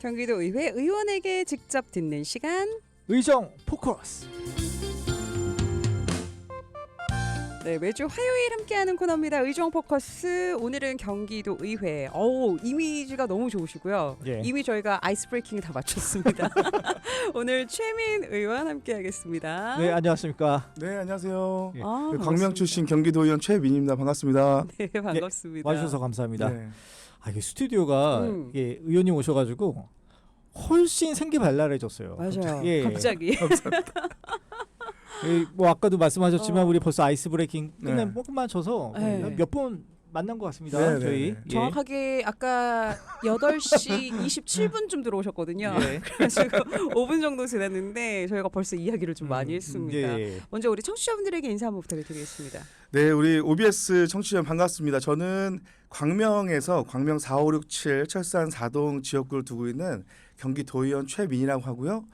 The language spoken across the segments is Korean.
경기도 의회 의원에게 직접 듣는 시간. 의정 포커스. 네, 매주 화요일 함께하는 코너입니다. 의정 포커스. 오늘은 경기도 의회. 이미지가 너무 좋으시고요. 예. 이미 저희가 아이스 브레이킹 다 마쳤습니다. 오늘 최민 의원 함께하겠습니다. 네, 안녕하십니까. 네, 안녕하세요. 예. 광명 출신 경기도의원 최민입니다. 반갑습니다. 네, 반갑습니다. 와주셔서 감사합니다. 네. 이게 스튜디오가 이게 의원님 오셔가지고 훨씬 생기 발랄해졌어요. 맞아요. 예. 갑자기. 뭐 아까도 말씀하셨지만 우리 벌써 아이스 브레이킹 끝내 네. 조금만 쳐서 네. 몇 번 만난 것 같습니다. 네, 저희. 네, 네. 정확하게 아까 8시 27분쯤 들어오셨거든요. 예. 그래가지고 5분 정도 지났는데 저희가 벌써 이야기를 좀 많이 했습니다. 예. 먼저 우리 청취자분들에게 인사 한번 부탁드리겠습니다. 네, 우리 OBS 청취자 반갑습니다. 저는 광명에서 광명 4567 철산 4동 지역구를 두고 있는 경기도의원 최민이라고 하고요.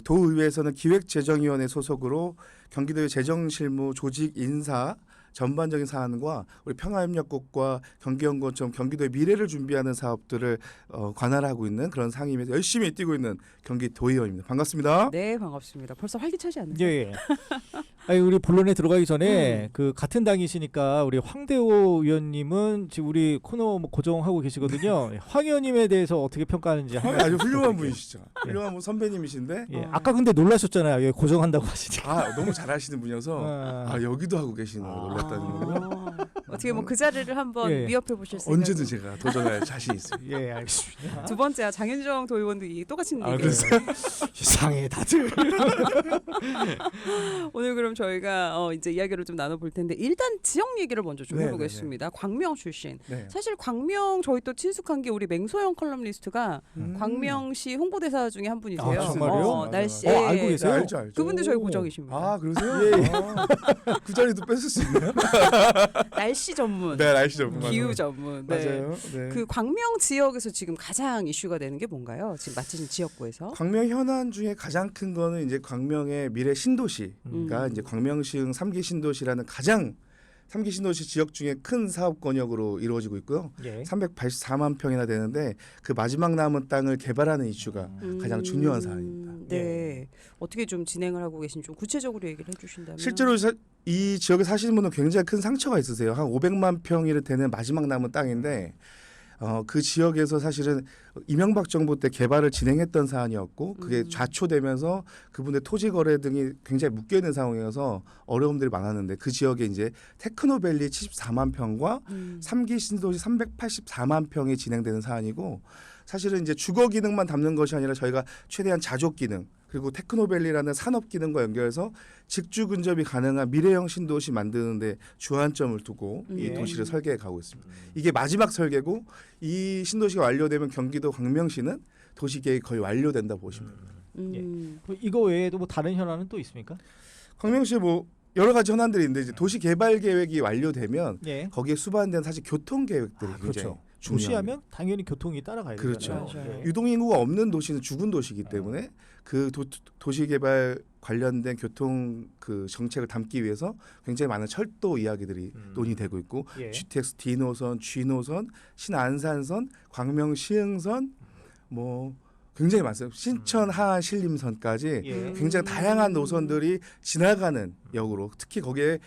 도의회에서는 기획재정위원회 소속으로 경기도의 재정실무 조직 인사 전반적인 사안과 우리 평화협력국과 경기연구원처럼 경기도의 미래를 준비하는 사업들을 관할하고 있는 그런 상임에서 열심히 뛰고 있는 경기도의원입니다. 반갑습니다. 네, 반갑습니다. 벌써 활기차지 않나요? 예. 아니, 우리 본론에 들어가기 전에 그 같은 당이시니까 우리 황대호 의원님은 지금 우리 코너 뭐 고정하고 계시거든요. 황 의원님에 대해서 어떻게 평가하는지 한번 아주 훌륭한 부탁드릴게요. 분이시죠. 훌륭한 분 선배님이신데 예. 아까 근데 놀라셨잖아요. 여기 고정한다고 하시니까. 너무 잘하시는 분이어서 여기도 하고 계시는 거 놀랐다는 거. 어떻게 뭐 그 자리를 한번 예. 위협해 보실 생각? 언제든 제가 도전할 자신 있습니다. 예, 알겠습니다. 두 번째 장윤정 도의원도 똑같은 얘기. 그래서 이상해 다들. 오늘 그럼 저희가 이제 이야기를 좀 나눠볼 텐데 일단 지역 얘기를 먼저 좀 네, 해보겠습니다. 광명 출신. 네. 사실 광명 저희 또 친숙한 게 우리 맹소영 컬럼리스트가 광명시 홍보대사 중에 한 분이세요. 아, 정말요? 날씨. 알고 계세요? 네, 알죠. 그분도 저희 고정이십니다. 그러세요? 예. 그 자리도 뺏을 수 있나요? 날씨 전문, 네, 날씨 전문. 기후 전문. 네. 맞아요. 네. 그 광명 지역에서 지금 가장 이슈가 되는 게 뭔가요? 지금 맡으신 지역구에서? 광명 현안 중에 가장 큰 거는 이제 광명의 미래 신도시가 이제 광명시흥 3기 신도시라는 가장 3기 신도시 지역 중에 큰 사업 권역으로 이루어지고 있고요. 예. 384만 평이나 되는데 그 마지막 남은 땅을 개발하는 이슈가 가장 중요한 사안입니다. 네. 어떻게 좀 진행을 하고 계신지 좀 구체적으로 얘기를 해주신다면. 실제로 이 지역에 사시는 분은 굉장히 큰 상처가 있으세요. 한 500만 평이 되는 마지막 남은 땅인데 그 지역에서 사실은 이명박 정부 때 개발을 진행했던 사안이었고 그게 좌초되면서 그분의 토지 거래 등이 굉장히 묶여 있는 상황이어서 어려움들이 많았는데 그 지역에 이제 테크노밸리 74만 평과 3기 신도시 384만 평이 진행되는 사안이고 사실은 이제 주거 기능만 담는 것이 아니라 저희가 최대한 자족 기능 그리고 테크노밸리라는 산업 기능과 연결해서 직주 근접이 가능한 미래형 신도시 만드는데 주안점을 두고 이 도시를 설계해 가고 있습니다. 이게 마지막 설계고 이 신도시가 완료되면 경기도 광명시는 도시 계획이 거의 완료된다 보시면 됩니다. 뭐 이거 외에도 뭐 다른 현안은 또 있습니까? 광명시에 뭐 여러 가지 현안들이 있는데 이제 도시 개발 계획이 완료되면 예. 거기에 수반된 사실 교통 계획들이 굉장히 그렇죠. 중요합니다. 도시하면 당연히 교통이 따라가야 그렇죠. 되잖아요. 예. 유동인구가 없는 도시는 죽은 도시이기 때문에 그 도시개발 관련된 교통 그 정책을 담기 위해서 굉장히 많은 철도 이야기들이 논의되고 있고 예. GTX D 노선, G 노선, 신안산선, 광명 시흥선 뭐 굉장히 많습니다. 신천 하안 신림선까지 예. 굉장히 다양한 노선들이 지나가는 역으로 특히 거기에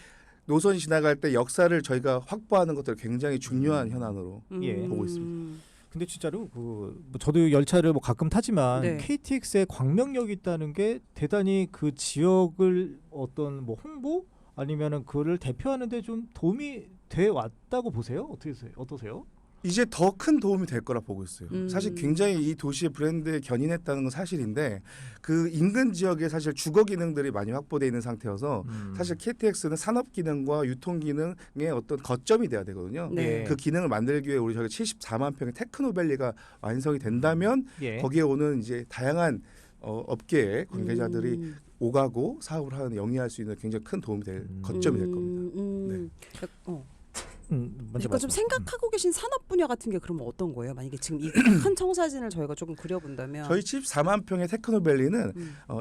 노선이 지나갈 때 역사를 저희가 확보하는 것들 굉장히 중요한 현안으로 예. 보고 있습니다. 근데 진짜로 뭐 저도 열차를 뭐 가끔 타지만 네. KTX에 광명역이 있다는 게 대단히 그 지역을 어떤 뭐 홍보 아니면은 그를 대표하는데 좀 도움이 돼 왔다고 보세요? 어떠세요? 이제 더 큰 도움이 될 거라 보고 있어요. 사실 굉장히 이 도시의 브랜드에 견인했다는 건 사실인데 그 인근 지역에 사실 주거 기능들이 많이 확보되어 있는 상태여서 사실 KTX는 산업 기능과 유통 기능의 어떤 거점이 돼야 되거든요. 네. 그 기능을 만들기 위해 우리 저희 74만 평의 테크노밸리가 완성이 된다면 예. 거기에 오는 이제 다양한 업계의 관계자들이 오가고 사업을 하는 영위할 수 있는 굉장히 큰 도움이 될 거점이 될 겁니다. 네. 먼저 그러니까 좀 말씀. 생각하고 계신 산업 분야 같은 게 그러면 어떤 거예요? 만약에 지금 이 큰 청사진을 저희가 조금 그려본다면 저희 74만 평의 테크노밸리는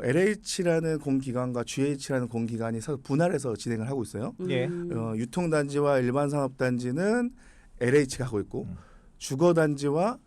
LH라는 공기관과 GH라는 공기관이 분할해서 진행을 하고 있어요. 예. 유통단지와 일반산업단지는 LH가 하고 있고 주거단지와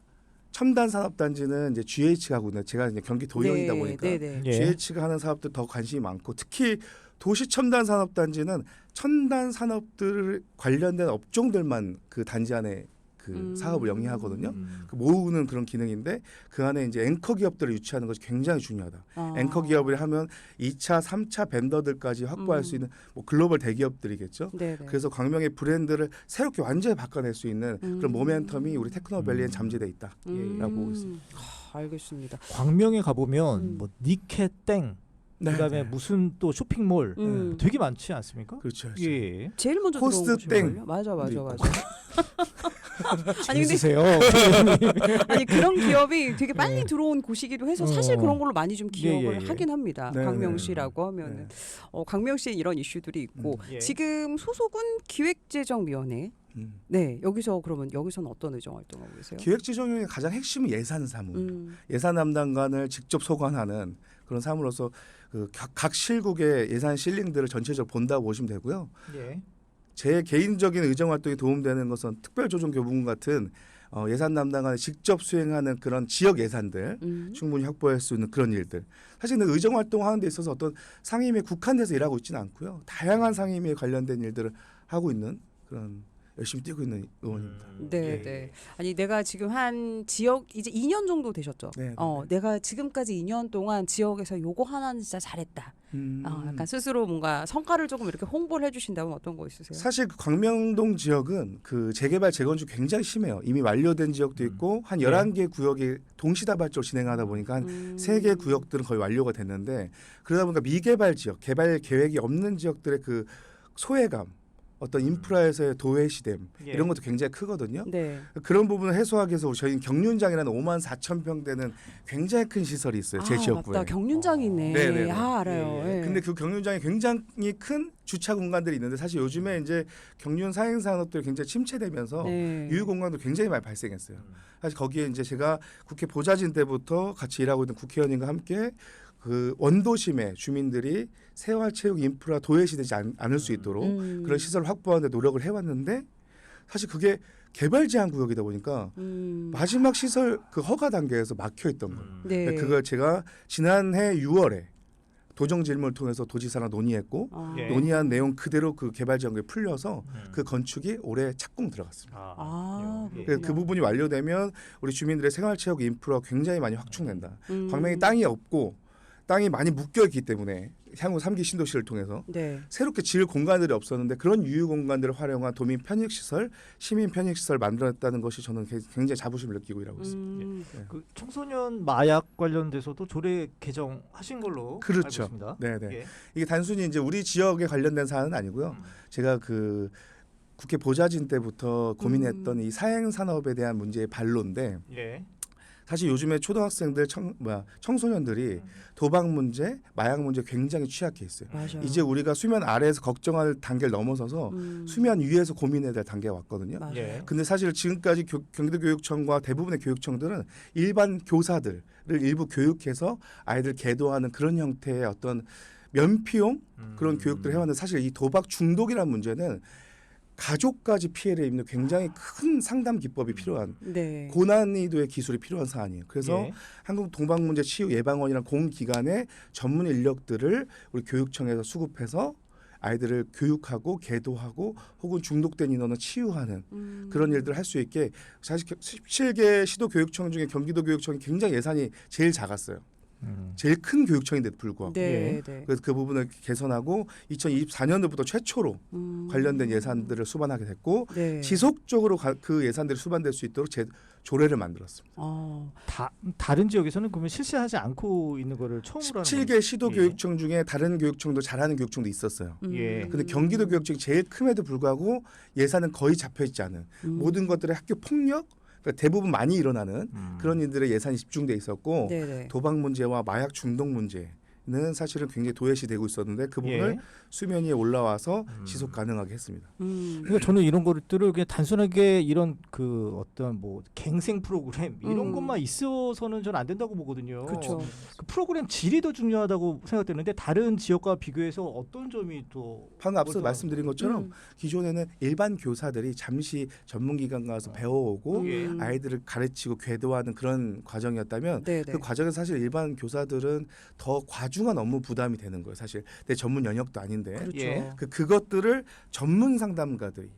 첨단 산업단지는 이제 GH가 하고 있는 제가 이제 경기 도령이다 보니까 네. 예. GH가 하는 사업들 더 관심이 많고 특히 도시 첨단 산업단지는 첨단 산업들 관련된 업종들만 그 단지 안에 그 사업을 영위하거든요. 그 모으는 그런 기능인데 그 안에 이제 앵커 기업들을 유치하는 것이 굉장히 중요하다. 앵커 기업을 하면 2차, 3차 벤더들까지 확보할 수 있는 뭐 글로벌 대기업들이겠죠. 네네. 그래서 광명의 브랜드를 새롭게 완전히 바꿔낼 수 있는 그런 모멘텀이 우리 테크노밸리에 잠재돼 있다라고 보고 있습니다. 알겠습니다. 광명에 가보면 뭐 니케땡 그다음에 무슨 또 쇼핑몰 되게 많지 않습니까? 그렇죠. 그렇죠. 예. 제일 먼저 코스트 들어온 땡. 맞아. 네. 아니 근데 재밌으세요? 아니 그런 기업이 되게 빨리 들어온 곳이기도 해서 사실 그런 걸로 많이 좀 기억을 예. 하긴 합니다. 네, 광명시라고 하면은 광명시에 이런 이슈들이 있고 예. 지금 소속은 기획재정위원회. 네 여기서 그러면 여기서는 어떤 의정 활동하고 계세요? 기획재정위원회 가장 핵심은 예산 사무, 예산 담당관을 직접 소관하는 그런 사무로서 그 각 실국의 예산 실링들을 전체적으로 본다고 보시면 되고요. 예. 제 개인적인 의정 활동에 도움되는 것은 특별조정교부금 같은 예산 담당관이 직접 수행하는 그런 지역 예산들 충분히 확보할 수 있는 그런 일들. 사실은 의정 활동하는 데 있어서 어떤 상임위에 국한돼서 일하고 있지는 않고요. 다양한 상임위에 관련된 일들을 하고 있는 그런 열심히 뛰고 있는 의원입니다. 네. 예. 아니 내가 지금 한 지역 이제 2년 정도 되셨죠. 네. 내가 지금까지 2년 동안 지역에서 요거 하나는 진짜 잘했다. 약간 스스로 뭔가 성과를 조금 이렇게 홍보를 해주신다면 어떤 거 있으세요? 사실 그 광명동 지역은 그 재개발 재건축 굉장히 심해요. 이미 완료된 지역도 있고 한 11개 구역이 동시다발적으로 진행하다 보니까 한 3개 구역들은 거의 완료가 됐는데 그러다 보니까 미개발 지역, 개발 계획이 없는 지역들의 그 소외감 어떤 인프라에서의 도외시됨 예. 이런 것도 굉장히 크거든요. 네. 그런 부분을 해소하기 위해서 저희는 경륜장이라는 54,000평 되는 굉장히 큰 시설이 있어요. 제 지역구에. 맞다. 경륜장이네. 네네네. 알아요. 예. 예. 근데 그 경륜장에 굉장히 큰 주차 공간들이 있는데 사실 요즘에 이제 경륜 사행 산업들이 굉장히 침체되면서 네. 유휴 공간도 굉장히 많이 발생했어요. 사실 거기에 이제 제가 국회 보좌진 때부터 같이 일하고 있는 국회의원님과 함께 그 원도심의 주민들이 생활체육 인프라 도외시되지 않을 수 있도록 그런 시설을 확보하는 데 노력을 해왔는데 사실 그게 개발 제한 구역이다 보니까 마지막 시설 그 허가 단계에서 막혀 있던 거예요. 네. 그걸 제가 지난해 6월에 도정 질문을 통해서 도지사랑 논의했고 예. 논의한 내용 그대로 그 개발 지역에 풀려서 그 건축이 올해 착공 들어갔습니다. 예. 그래서 그 부분이 완료되면 우리 주민들의 생활체육 인프라가 굉장히 많이 확충된다. 광명에 땅이 없고 땅이 많이 묶여 있기 때문에 향후 3기 신도시를 통해서 네. 새롭게 지을 공간들이 없었는데 그런 유휴 공간들을 활용한 도민 편익 시설, 시민 편익 시설 만들었다는 것이 저는 굉장히 자부심을 느끼고 일하고 있습니다. 그 청소년 마약 관련돼서도 조례 개정하신 걸로 그렇죠. 알고 있습니다. 네네. 예. 이게 단순히 이제 우리 지역에 관련된 사안은 아니고요. 제가 그 국회 보좌진 때부터 고민했던 이 사행 산업에 대한 문제의 반론인데 예. 사실 요즘에 초등학생들 청소년들이 도박 문제, 마약 문제 굉장히 취약해 있어요. 맞아요. 이제 우리가 수면 아래에서 걱정할 단계를 넘어서서 수면 위에서 고민해야 될 단계에 왔거든요. 맞아요. 예. 근데 사실 지금까지 경기도교육청과 대부분의 교육청들은 일반 교사들을 일부 교육해서 아이들 계도하는 그런 형태의 어떤 면피용 그런 교육들을 해왔는데 사실 이 도박 중독이라는 문제는 가족까지 피해를 입는 굉장히 큰 상담 기법이 필요한 네. 고난이도의 기술이 필요한 사안이에요. 그래서 예. 한국 동방문제 치유 예방원이라는 공기관의 전문 인력들을 우리 교육청에서 수급해서 아이들을 교육하고 계도하고 혹은 중독된 인원을 치유하는 그런 일들을 할 수 있게 사실 17개 시도 교육청 중에 경기도 교육청이 굉장히 예산이 제일 작았어요. 제일 큰 교육청인데도 불구하고 네. 네. 그래서 그 부분을 개선하고 2024년도부터 최초로 관련된 예산들을 수반하게 됐고 네. 지속적으로 그 예산들이 수반될 수 있도록 조례를 만들었습니다. 다른 지역에서는 그러면 실시하지 않고 있는 거를 처음으로 하는 17개 시도 교육청 중에 다른 교육청도 잘하는 교육청도 있었어요. 예. 근데 경기도 교육청이 제일 큼에도 불구하고 예산은 거의 잡혀 있지 않은 모든 것들의 학교 폭력 그러니까 대부분 많이 일어나는 그런 일들의 예산이 집중돼 있었고 네네. 도박 문제와 마약 중독 문제 사실은 굉장히 도외시 되고 있었는데 그 부분을 예. 수면 위에 올라와서 지속 가능하게 했습니다. 그러니까 저는 이런 것들을 그냥 단순하게 이런 그 어떤 뭐 갱생 프로그램 이런 것만 있어서는 저는 안 된다고 보거든요. 그렇죠. 그 프로그램 질이 더 중요하다고 생각되는데 다른 지역과 비교해서 어떤 점이 또 방금 앞서 뭐죠? 말씀드린 것처럼 기존에는 일반 교사들이 잠시 전문기관 가서 배워오고 예. 아이들을 가르치고 궤도하는 그런 과정이었다면 네네. 그 과정에서 사실 일반 교사들은 더 과중한 업무 부담이 되는 거예요. 사실 내 전문 영역도 아닌데 그렇죠. 예. 그것들을 전문 상담가들이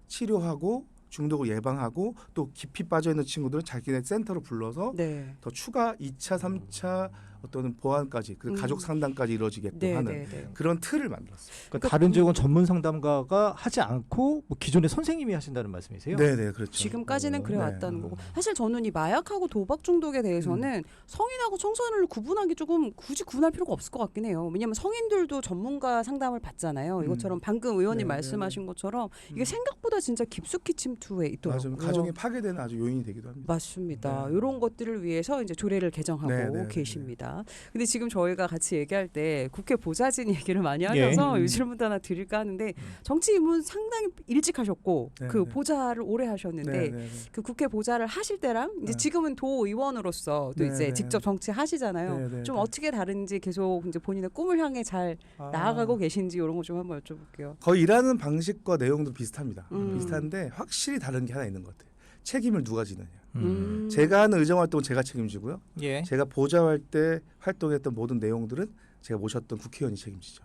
치료하고 중독을 예방하고 또 깊이 빠져 있는 친구들은 자기네 센터로 불러서 네. 더 추가 2차, 3차 어떤 보완까지 그 가족 상담까지 이루어지게끔 네, 하는 네, 네. 그런 틀을 만들었어요. 그러니까 다른 지역은 전문 상담가가 하지 않고 뭐 기존의 선생님이 하신다는 말씀이세요? 네, 네, 그렇죠. 지금까지는 그래 네. 왔다는 거고 사실 저는 이 마약하고 도박 중독에 대해서는 성인하고 청소년을 구분하기 조금 굳이 구분할 필요가 없을 것 같긴 해요. 왜냐하면 성인들도 전문가 상담을 받잖아요. 이것처럼 방금 의원님 네, 말씀하신 것처럼 이게 생각보다 진짜 깊숙이 침투해 있더라고요. 맞아요. 가정이 파괴되는 아주 요인이 되기도 합니다. 맞습니다. 네. 이런 것들을 위해서 이제 조례를 개정하고 네, 네, 네, 계십니다. 근데 지금 저희가 같이 얘기할 때 국회 보좌진 얘기를 많이 예. 하셔서 이 질문도 하나 드릴까 하는데 정치 입문 상당히 일찍 하셨고 네, 그 네. 보좌를 오래 하셨는데 네, 네, 네. 그 국회 보좌를 하실 때랑 이제 네. 지금은 도의원으로서 또 네, 이제 네. 직접 정치 하시잖아요. 네, 네, 좀 네. 어떻게 다른지 계속 이제 본인의 꿈을 향해 잘 나아가고 계신지 이런 거 좀 한번 여쭤볼게요. 거의 일하는 방식과 내용도 비슷합니다. 음. 비슷한데 확실히 다른 게 하나 있는 것 같아요. 책임을 누가 지느냐. 음. 제가 하는 의정 활동은 제가 책임지고요. 예. 제가 보좌할 때 활동했던 모든 내용들은 제가 모셨던 국회의원이 책임지죠.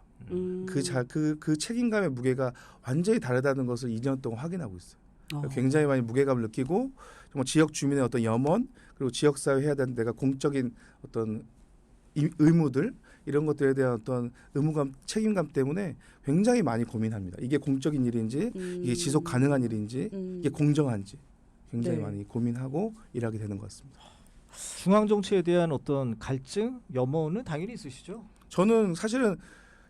그 책임감의 무게가 완전히 다르다는 것을 2년 동안 확인하고 있어요. 굉장히 많이 무게감을 느끼고 정말 지역 주민의 어떤 염원 그리고 지역 사회 해야 되는 데가 공적인 어떤 의무들 이런 것들에 대한 어떤 의무감, 책임감 때문에 굉장히 많이 고민합니다. 이게 공적인 일인지 이게 지속 가능한 일인지 이게 공정한지 굉장히 네. 많이 고민하고 일하게 되는 것 같습니다. 중앙 정치에 대한 어떤 갈증, 염원은 당연히 있으시죠. 저는 사실은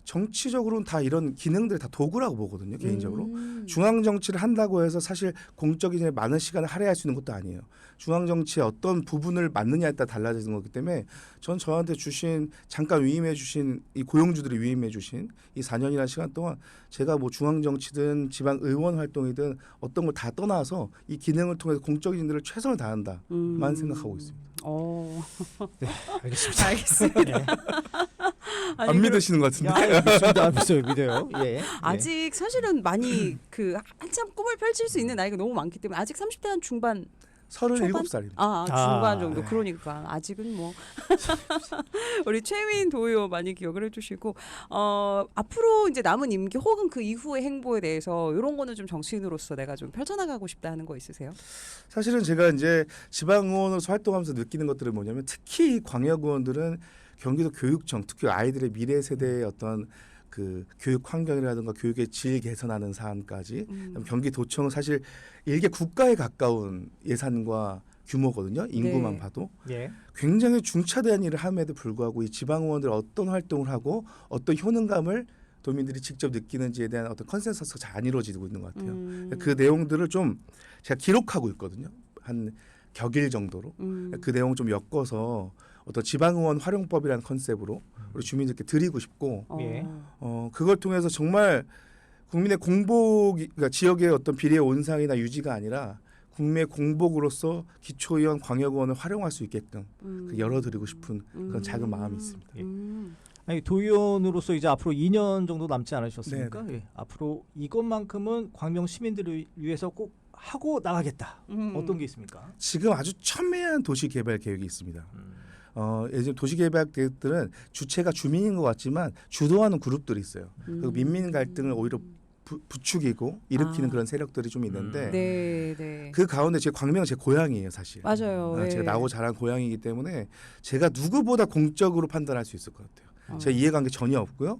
정치적으로는 다 이런 기능들이 다 도구라고 보거든요. 개인적으로. 중앙 정치를 한다고 해서 사실 공적인 일에 많은 시간을 할애할 수 있는 것도 아니에요. 중앙 정치의 어떤 부분을 맡느냐에 따라 달라지는 거기 때문에 전 저한테 주신 잠깐 위임해 주신 이 고용주들이 위임해 주신 이 4년이라는 시간 동안 제가 뭐 중앙 정치든 지방 의원 활동이든 어떤 걸 다 떠나서 이 기능을 통해서 공적인 일을 최선을 다한다만 생각하고 있습니다. 네, 알겠습니다. 알겠습니다. 아니, 안 믿으시는 것 같은데. 야, 믿습니다. 믿어요. 예. 아직 사실은 많이 그 한참 꿈을 펼칠 수 있는 나이가 너무 많기 때문에 아직 30대 한 중반 37살입니다. 중반 정도. 네. 그러니까 아직은 뭐 우리 최민 도의원 많이 기억을 해주시고 앞으로 이제 남은 임기 혹은 그 이후의 행보에 대해서 이런 거는 좀 정치인으로서 내가 좀 펼쳐나가고 싶다 하는 거 있으세요? 사실은 제가 이제 지방의원으로서 활동하면서 느끼는 것들은 뭐냐면 특히 광역의원들은 경기도 교육청, 특히 아이들의 미래 세대의 어떤 그 교육 환경이라든가 교육의 질 개선하는 사안까지 경기도청은 사실 일개 국가에 가까운 예산과 규모거든요. 인구만 네. 봐도 예. 굉장히 중차대한 일을 함에도 불구하고 이 지방의원들이 어떤 활동을 하고 어떤 효능감을 도민들이 직접 느끼는지에 대한 어떤 컨센서스가 잘 안 이루어지고 있는 것 같아요. 그 내용들을 좀 제가 기록하고 있거든요. 한 격일 정도로 그 내용 좀 엮어서 어떤 지방의원 활용법이라는 컨셉으로 우리 주민들께 드리고 싶고 예. 그걸 통해서 정말 국민의 공복, 그러니까 지역의 어떤 비례 온상이나 유지가 아니라 국민의 공복으로서 기초의원, 광역의원을 활용할 수 있게끔 열어드리고 싶은 그런 작은 마음이 있습니다. 예. 아니, 도의원으로서 이제 앞으로 2년 정도 남지 않으셨습니까? 네, 예. 앞으로 이것만큼은 광명 시민들을 위해서 꼭 하고 나가겠다. 어떤 게 있습니까? 지금 아주 첨예한 도시개발 계획이 있습니다. 예전 도시개발 계획들은 주체가 주민인 것 같지만 주도하는 그룹들이 있어요. 그리고 민민 갈등을 오히려 부추기고 일으키는 그런 세력들이 좀 있는데 네, 네. 그 가운데 제 광명은 제 고향이에요, 사실. 맞아요. 제가 예. 나고 자란 고향이기 때문에 제가 누구보다 공적으로 판단할 수 있을 것 같아요. 제 이해관계 전혀 없고요.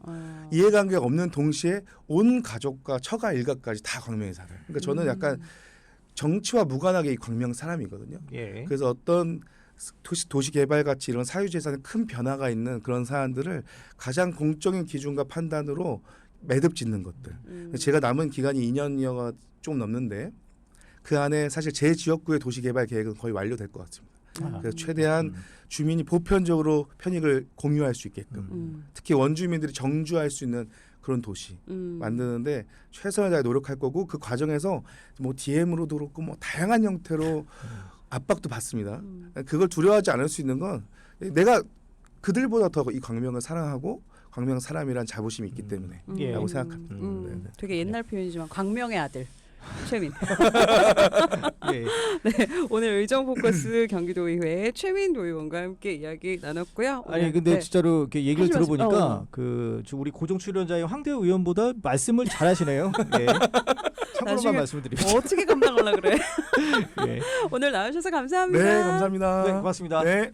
이해관계가 없는 동시에 온 가족과 처가 일가까지 다 광명에 살아요. 그러니까 저는 약간 정치와 무관하게 이 광명 사람이거든요. 예. 그래서 어떤 도시 개발 같이 이런 사유재산에 큰 변화가 있는 그런 사안들을 가장 공적인 기준과 판단으로 매듭 짓는 것들. 제가 남은 기간이 2년여가 좀 넘는데 그 안에 사실 제 지역구의 도시 개발 계획은 거의 완료될 것 같습니다. 그래서 최대한 주민이 보편적으로 편익을 공유할 수 있게끔 특히 원주민들이 정주할 수 있는 그런 도시 만드는데 최선을 다해 노력할 거고 그 과정에서 뭐 DM으로도 그렇고 뭐 다양한 형태로 압박도 받습니다. 그걸 두려워하지 않을 수 있는 건 내가 그들보다 더 이 광명을 사랑하고 광명 사람이란 자부심이 있기 때문에 예. 라고 생각합니다. 네. 되게 옛날 표현이지만 광명의 아들 최민. 예. 네, 오늘 의정 포커스 경기도의회 최민 도의원과 함께 이야기 나눴고요. 아니 오늘, 근데 네. 진짜로 이렇게 얘기를 하지 마시고. 들어보니까 우리 고정 출연자의 황대호 의원보다 말씀을 잘하시네요. 예. 참고로만 나중에 말씀드립니다. 어떻게 감당하려 그래? 예. 오늘 나와주셔서 감사합니다. 네, 감사합니다. 네, 고맙습니다. 네.